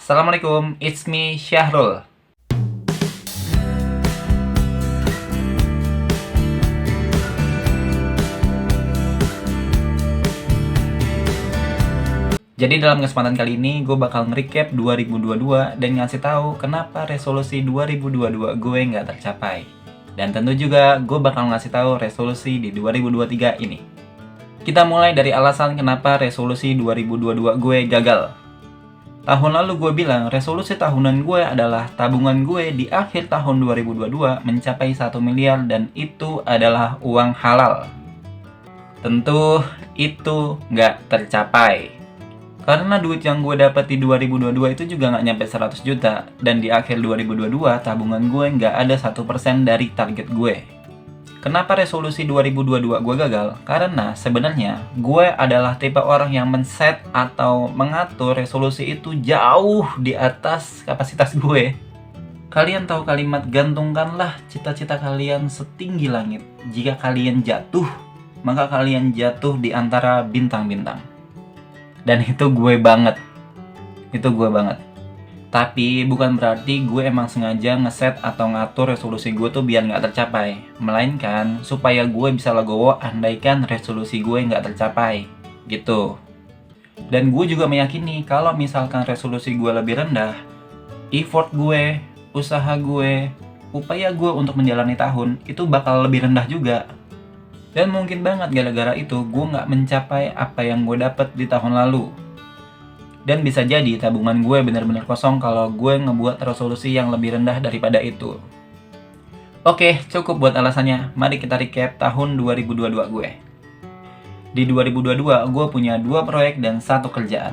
Assalamualaikum, it's me Syahrul. Jadi dalam kesempatan kali ini gue bakal nge-recap 2022 dan ngasih tahu kenapa resolusi 2022 gue nggak tercapai. Dan tentu juga gue bakal ngasih tahu resolusi di 2023 ini. Kita mulai dari alasan kenapa resolusi 2022 gue gagal. Tahun lalu gue bilang resolusi tahunan gue adalah tabungan gue di akhir tahun 2022 mencapai 1 miliar dan itu adalah uang halal. Tentu itu nggak tercapai. Karena duit yang gue dapat di 2022 itu juga nggak nyampe 100 juta. Dan di akhir 2022 tabungan gue nggak ada 1% dari target gue. Kenapa resolusi 2022 gue gagal? Karena sebenarnya gue adalah tipe orang yang men-set atau mengatur resolusi itu jauh di atas kapasitas gue. Kalian tahu kalimat gantungkanlah cita-cita kalian setinggi langit. Jika kalian jatuh, maka kalian jatuh di antara bintang-bintang. Dan itu gue banget. Tapi bukan berarti gue emang sengaja ngeset atau ngatur resolusi gue tuh biar nggak tercapai. Melainkan supaya gue bisa legowo andaikan resolusi gue nggak tercapai. Gitu. Dan gue juga meyakini kalau misalkan resolusi gue lebih rendah, effort gue, usaha gue, upaya gue untuk menjalani tahun itu bakal lebih rendah juga. Dan mungkin banget gara-gara itu gue nggak mencapai apa yang gue dapat di tahun lalu. Dan bisa jadi tabungan gue benar-benar kosong kalau gue ngebuat resolusi yang lebih rendah daripada itu. Oke, cukup buat alasannya. Mari kita recap tahun 2022 gue. Di 2022 gue punya 2 proyek dan 1 kerjaan.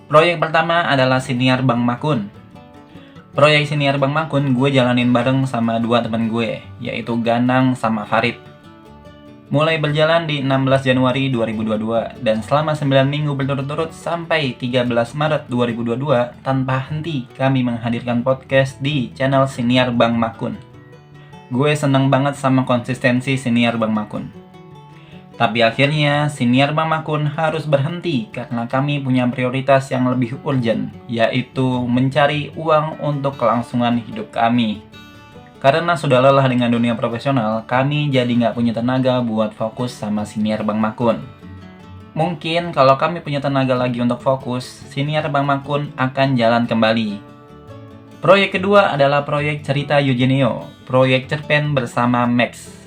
Proyek pertama adalah Siniar Bang Makun. Proyek Siniar Bang Makun gue jalanin bareng sama 2 teman gue, yaitu Ganang sama Farid. Mulai berjalan di 16 Januari 2022 dan selama 9 minggu berturut-turut sampai 13 Maret 2022 tanpa henti kami menghadirkan podcast di channel Siniar Bang Makun. Gue seneng banget sama konsistensi Siniar Bang Makun. Tapi akhirnya Siniar Bang Makun harus berhenti karena kami punya prioritas yang lebih urgent, yaitu mencari uang untuk kelangsungan hidup kami. Karena sudah lelah dengan dunia profesional, kami jadi nggak punya tenaga buat fokus sama Siniar Bang Makun. Mungkin kalau kami punya tenaga lagi untuk fokus, Siniar Bang Makun akan jalan kembali. Proyek kedua adalah proyek Cerita Eugenio, proyek cerpen bersama Max.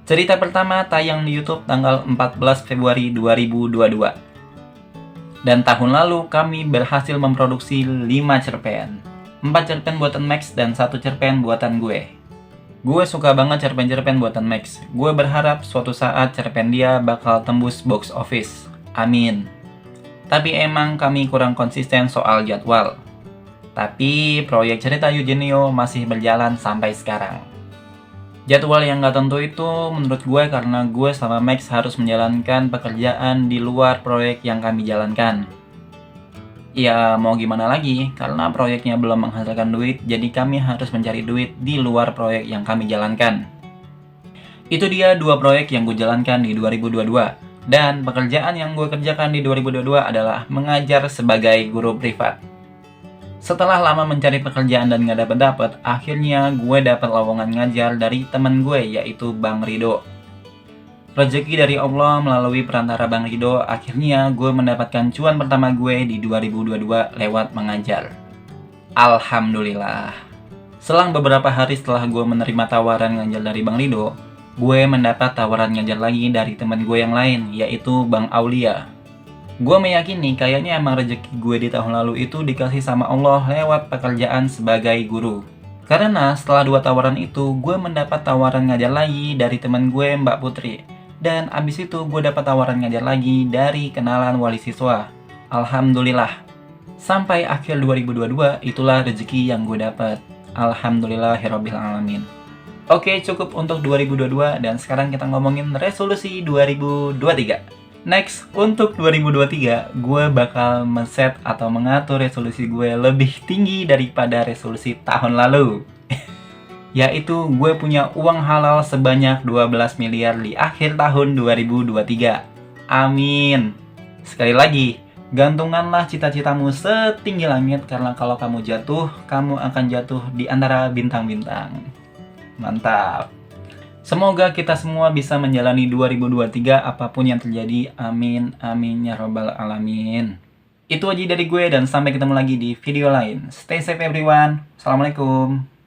Cerita pertama tayang di YouTube tanggal 14 Februari 2022. Dan tahun lalu kami berhasil memproduksi 5 cerpen. 4 cerpen buatan Max dan 1 cerpen buatan gue. Gue suka banget cerpen-cerpen buatan Max. Gue berharap suatu saat cerpen dia bakal tembus box office. Amin. Tapi emang kami kurang konsisten soal jadwal. Tapi proyek Cerita Eugenio masih berjalan sampai sekarang. Jadwal yang gak tentu itu menurut gue karena gue sama Max harus menjalankan pekerjaan di luar proyek yang kami jalankan. Ya mau gimana lagi, karena proyeknya belum menghasilkan duit, jadi kami harus mencari duit di luar proyek yang kami jalankan. Itu dia 2 proyek yang gue jalankan di 2022. Dan pekerjaan yang gue kerjakan di 2022 adalah mengajar sebagai guru privat. Setelah lama mencari pekerjaan dan gak dapet-dapet, akhirnya gue dapat lowongan ngajar dari temen gue, yaitu Bang Rido. Rezeki dari Allah melalui perantara Bang Rido, akhirnya gue mendapatkan cuan pertama gue di 2022 lewat mengajar. Alhamdulillah. Selang beberapa hari setelah gue menerima tawaran ngajar dari Bang Rido, gue mendapat tawaran ngajar lagi dari teman gue yang lain, yaitu Bang Aulia. Gue meyakini kayaknya emang rezeki gue di tahun lalu itu dikasih sama Allah lewat pekerjaan sebagai guru. Karena setelah 2 tawaran itu, gue mendapat tawaran ngajar lagi dari teman gue Mbak Putri. Dan abis itu gue dapat tawaran ngajar lagi dari kenalan wali siswa. Alhamdulillah. Sampai akhir 2022 itulah rezeki yang gue dapat. Alhamdulillahirrabbilalamin. Oke, cukup untuk 2022 dan sekarang kita ngomongin resolusi 2023. Next, untuk 2023 gue bakal men-set atau mengatur resolusi gue lebih tinggi daripada resolusi tahun lalu. Yaitu gue punya uang halal sebanyak 12 miliar di akhir tahun 2023. Amin. Sekali lagi, Gantunganlah cita-citamu setinggi langit, karena kalau kamu jatuh, kamu akan jatuh di antara bintang-bintang. Mantap. Semoga kita semua bisa menjalani 2023 apapun yang terjadi. Amin, amin ya robbal alamin. Itu aja dari gue, dan sampai ketemu lagi di video lain. Stay safe everyone. Assalamualaikum.